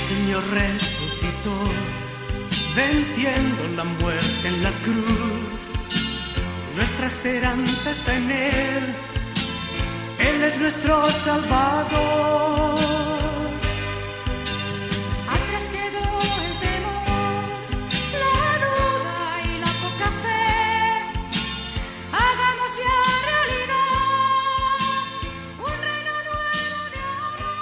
Señor resucitó, venciendo la muerte en la cruz. Nuestra esperanza está en Él, Él es nuestro Salvador. Atrás quedó el temor, la duda y la poca fe. Hagamos ya realidad un reino nuevo de amor.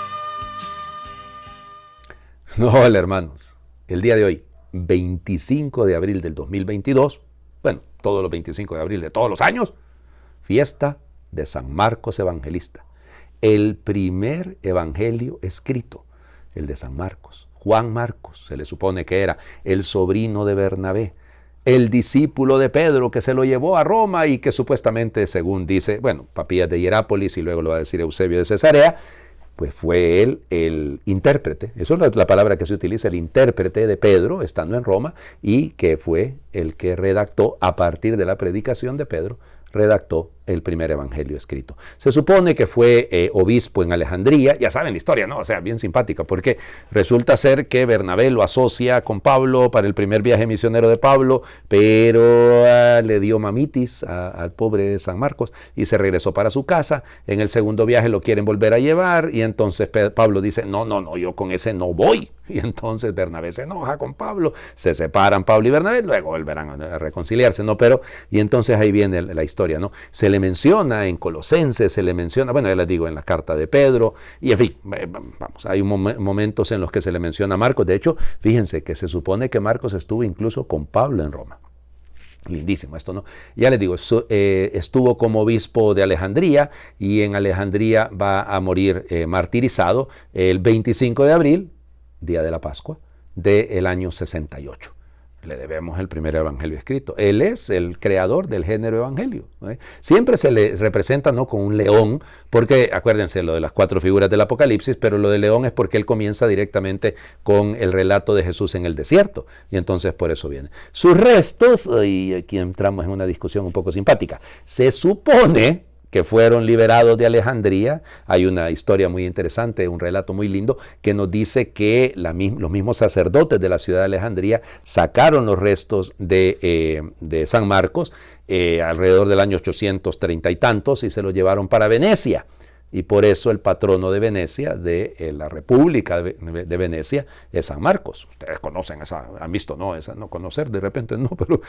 No, hola hermanos, el día de hoy, 25 de abril del 2022, bueno, todos los 25 de abril de todos los años, fiesta de San Marcos Evangelista, el primer evangelio escrito, el de San Marcos. Juan Marcos, se le supone que era el sobrino de Bernabé, el discípulo de Pedro que se lo llevó a Roma y que supuestamente, según dice, bueno, Papías de Hierápolis y luego lo va a decir Eusebio de Cesarea, pues fue él el intérprete, eso es la palabra que se utiliza, el intérprete de Pedro estando en Roma, y que fue el que redactó, a partir de la predicación de Pedro, redactó el primer evangelio escrito. Se supone que fue obispo en Alejandría, ya saben la historia, ¿no? O sea, bien simpática, porque resulta ser que Bernabé lo asocia con Pablo para el primer viaje misionero de Pablo, pero le dio mamitis al pobre San Marcos y se regresó para su casa. En el segundo viaje lo quieren volver a llevar y entonces Pablo dice, no, yo con ese no voy. Y entonces Bernabé se enoja con Pablo, se separan Pablo y Bernabé, luego volverán a reconciliarse, ¿no? Pero, y entonces ahí viene la historia, ¿no? Se le menciona en Colosenses, se le menciona, bueno, ya les digo, en la carta de Pedro, y en fin, vamos, hay momentos en los que se le menciona a Marcos. De hecho, fíjense que se supone que Marcos estuvo incluso con Pablo en Roma. Lindísimo esto, ¿no? Ya les digo, estuvo como obispo de Alejandría y en Alejandría va a morir martirizado el 25 de abril, día de la Pascua, del año 68. Le debemos el primer evangelio escrito. Él es el creador del género evangelio, ¿eh? Siempre se le representa, ¿no?, con un león, porque acuérdense lo de las 4 figuras del Apocalipsis, pero lo de león es porque él comienza directamente con el relato de Jesús en el desierto, y entonces por eso viene. Sus restos, y aquí entramos en una discusión un poco simpática, se supone que fueron liberados de Alejandría. Hay una historia muy interesante, un relato muy lindo, que nos dice que los mismos sacerdotes de la ciudad de Alejandría sacaron los restos de San Marcos alrededor del año 830 y tantos y se los llevaron para Venecia. Y por eso el patrono de Venecia, de la República de Venecia, es San Marcos. Ustedes conocen esa, han visto, no, esa no conocer de repente, no, pero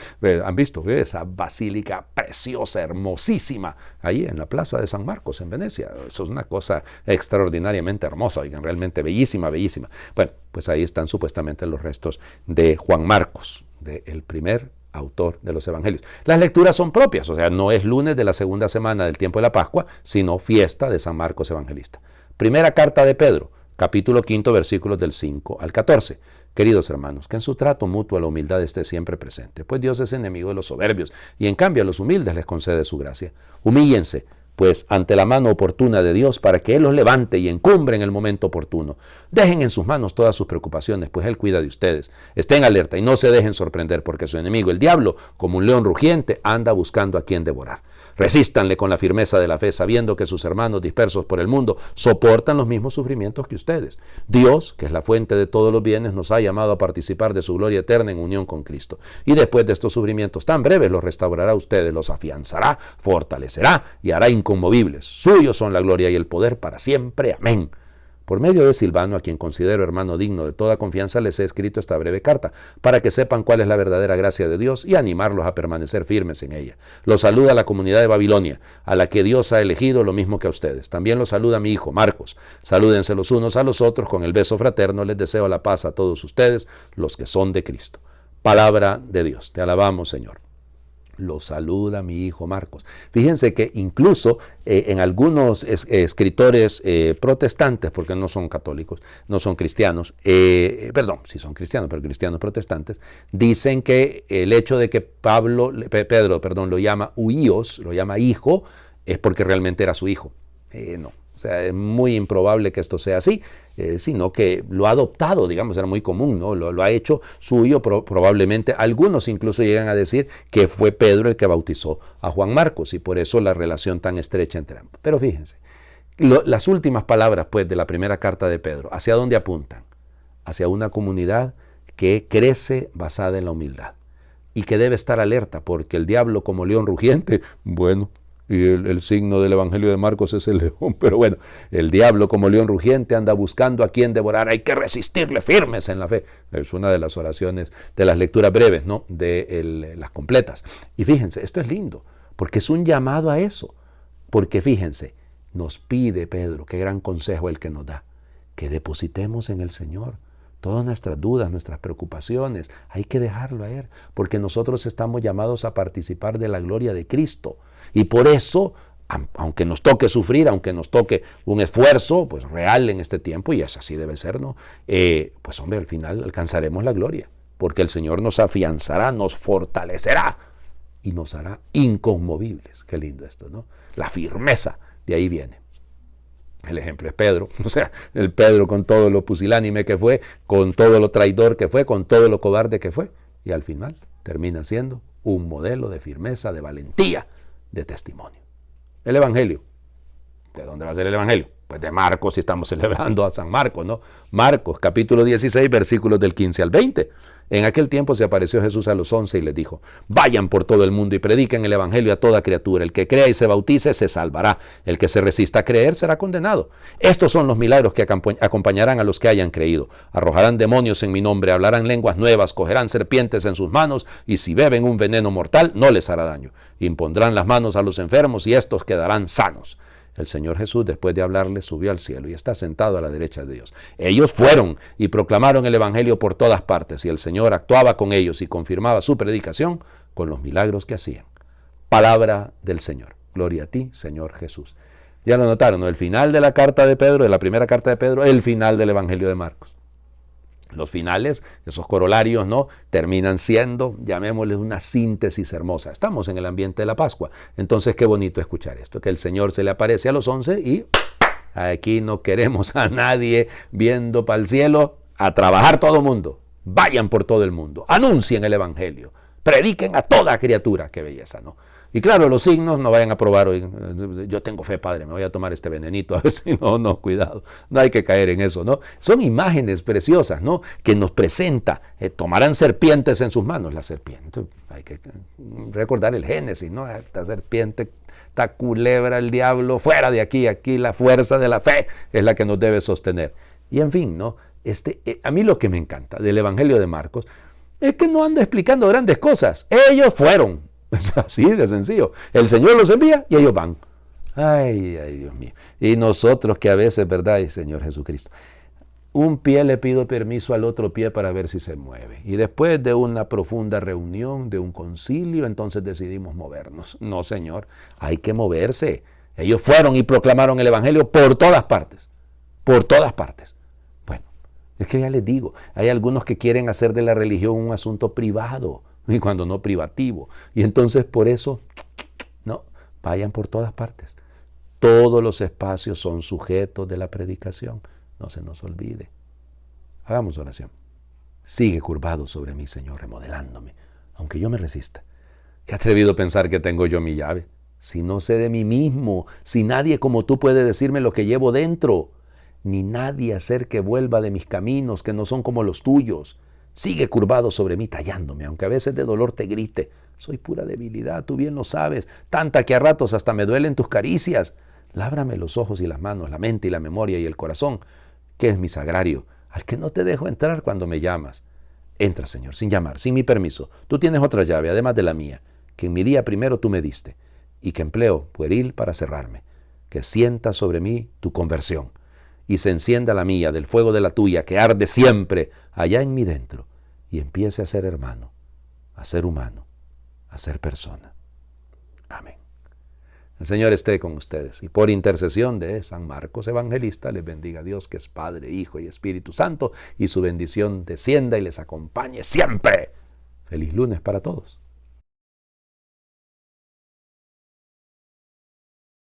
han visto esa basílica preciosa, hermosísima, ahí en la plaza de San Marcos, en Venecia. Eso es una cosa extraordinariamente hermosa, oigan, realmente bellísima, bellísima. Bueno, pues ahí están supuestamente los restos de Juan Marcos, del primer autor de los evangelios. Las lecturas son propias, o sea, no es lunes de la segunda semana del tiempo de la Pascua, sino fiesta de San Marcos Evangelista. Primera carta de Pedro, capítulo 5, versículos del 5 al 14. Queridos hermanos, que en su trato mutuo la humildad esté siempre presente, pues Dios es enemigo de los soberbios y en cambio a los humildes les concede su gracia. Humíllense, pues, ante la mano oportuna de Dios, para que Él los levante y encumbre en el momento oportuno. Dejen en sus manos todas sus preocupaciones, pues Él cuida de ustedes. Estén alerta y no se dejen sorprender, porque su enemigo, el diablo, como un león rugiente, anda buscando a quien devorar. Resístanle con la firmeza de la fe, sabiendo que sus hermanos dispersos por el mundo soportan los mismos sufrimientos que ustedes. Dios, que es la fuente de todos los bienes, nos ha llamado a participar de su gloria eterna en unión con Cristo. Y después de estos sufrimientos tan breves, los restaurará a ustedes, los afianzará, fortalecerá y hará inconmovibles. Suyos son la gloria y el poder para siempre. Amén. Por medio de Silvano, a quien considero hermano digno de toda confianza, les he escrito esta breve carta, para que sepan cuál es la verdadera gracia de Dios y animarlos a permanecer firmes en ella. Los saluda la comunidad de Babilonia, a la que Dios ha elegido lo mismo que a ustedes. También los saluda mi hijo Marcos. Salúdense los unos a los otros con el beso fraterno. Les deseo la paz a todos ustedes, los que son de Cristo. Palabra de Dios. Te alabamos, Señor. Lo saluda mi hijo Marcos. Fíjense que incluso en algunos escritores protestantes, porque no son católicos, no son cristianos, perdón, sí son cristianos, pero cristianos protestantes, dicen que el hecho de que Pedro lo llama huíos, lo llama hijo, es porque realmente era su hijo. No. O sea, es muy improbable que esto sea así, sino que lo ha adoptado, digamos, era muy común, ¿no? Lo ha hecho suyo probablemente. Algunos incluso llegan a decir que fue Pedro el que bautizó a Juan Marcos y por eso la relación tan estrecha entre ambos. Pero fíjense, las últimas palabras pues de la primera carta de Pedro, ¿hacia dónde apuntan? hacia una comunidad que crece basada en la humildad y que debe estar alerta porque el diablo como león rugiente, bueno, y el signo del Evangelio de Marcos es el león, pero bueno, el diablo como león rugiente anda buscando a quien devorar, hay que resistirle firmes en la fe. Es una de las oraciones de las lecturas breves, ¿no? De las completas. Y fíjense, esto es lindo, porque es un llamado a eso, porque fíjense, nos pide Pedro, qué gran consejo el que nos da, que depositemos en el Señor todas nuestras dudas, nuestras preocupaciones, hay que dejarlo a Él, porque nosotros estamos llamados a participar de la gloria de Cristo. Y por eso, aunque nos toque sufrir, aunque nos toque un esfuerzo pues real en este tiempo, y es así debe ser, ¿no? Pues hombre, al final alcanzaremos la gloria, porque el Señor nos afianzará, nos fortalecerá y nos hará inconmovibles. Qué lindo esto, ¿no? La firmeza, de ahí viene. El ejemplo es Pedro, o sea, el Pedro con todo lo pusilánime que fue, con todo lo traidor que fue, con todo lo cobarde que fue, y al final termina siendo un modelo de firmeza, de valentía, de testimonio. El Evangelio, ¿de dónde va a ser el Evangelio? Pues de Marcos, si estamos celebrando a San Marcos, ¿no? Marcos, capítulo 16, versículos del 15 al 20. En aquel tiempo se apareció Jesús a los 11 y les dijo: vayan por todo el mundo y prediquen el Evangelio a toda criatura. El que crea y se bautice se salvará. El que se resista a creer será condenado. Estos son los milagros que acompañarán a los que hayan creído. Arrojarán demonios en mi nombre, hablarán lenguas nuevas, cogerán serpientes en sus manos y si beben un veneno mortal no les hará daño. Impondrán las manos a los enfermos y estos quedarán sanos. El Señor Jesús, después de hablarles, subió al cielo y está sentado a la derecha de Dios. Ellos fueron y proclamaron el Evangelio por todas partes, y el Señor actuaba con ellos y confirmaba su predicación con los milagros que hacían. Palabra del Señor. Gloria a ti, Señor Jesús. Ya lo notaron, ¿no? El final de la carta de Pedro, de la primera carta de Pedro, el final del Evangelio de Marcos. Los finales, esos corolarios, ¿no? Terminan siendo, llamémosles, una síntesis hermosa. Estamos en el ambiente de la Pascua. Entonces, qué bonito escuchar esto, que el Señor se le aparece a los 11 y aquí no queremos a nadie viendo para el cielo, a trabajar todo el mundo. Vayan por todo el mundo, anuncien el Evangelio, prediquen a toda criatura. Qué belleza, ¿no? Y claro, los signos no vayan a probar hoy. Yo tengo fe, Padre, me voy a tomar este venenito, a ver si no, cuidado. No hay que caer en eso, ¿no? Son imágenes preciosas, ¿no? Que nos presenta. Tomarán serpientes en sus manos. La serpiente, hay que recordar el Génesis, ¿no? Esta serpiente, esta culebra, el diablo, fuera de aquí. Aquí la fuerza de la fe es la que nos debe sostener. Y en fin, ¿no? A mí lo que me encanta del Evangelio de Marcos es que no anda explicando grandes cosas. Ellos fueron. Es así de sencillo. El Señor los envía y ellos van. Ay, Dios mío. Y nosotros que a veces, ¿verdad? Ay, Señor Jesucristo. Un pie le pido permiso al otro pie para ver si se mueve. Y después de una profunda reunión, de un concilio, entonces decidimos movernos. No, Señor, hay que moverse. Ellos fueron y proclamaron el Evangelio por todas partes. Por todas partes. Bueno, es que ya les digo, hay algunos que quieren hacer de la religión un asunto privado. Y cuando no privativo. Y entonces por eso, no, vayan por todas partes. Todos los espacios son sujetos de la predicación. No se nos olvide. Hagamos oración. Sigue curvado sobre mí, Señor, remodelándome, aunque yo me resista. Qué atrevido pensar que tengo yo mi llave. Si no sé de mí mismo, si nadie como tú puede decirme lo que llevo dentro, ni nadie hacer que vuelva de mis caminos que no son como los tuyos. Sigue curvado sobre mí, tallándome, aunque a veces de dolor te grite. Soy pura debilidad, tú bien lo sabes, tanta que a ratos hasta me duelen tus caricias. Lábrame los ojos y las manos, la mente y la memoria y el corazón, que es mi sagrario, al que no te dejo entrar cuando me llamas. Entra, Señor, sin llamar, sin mi permiso. Tú tienes otra llave, además de la mía, que en mi día primero tú me diste, y que empleo pueril para cerrarme. Que sienta sobre mí tu conversión, y se encienda la mía del fuego de la tuya, que arde siempre allá en mí dentro, y empiece a ser hermano, a ser humano, a ser persona. Amén. El Señor esté con ustedes, y por intercesión de San Marcos Evangelista, les bendiga Dios, que es Padre, Hijo y Espíritu Santo, y su bendición descienda y les acompañe siempre. Feliz lunes para todos.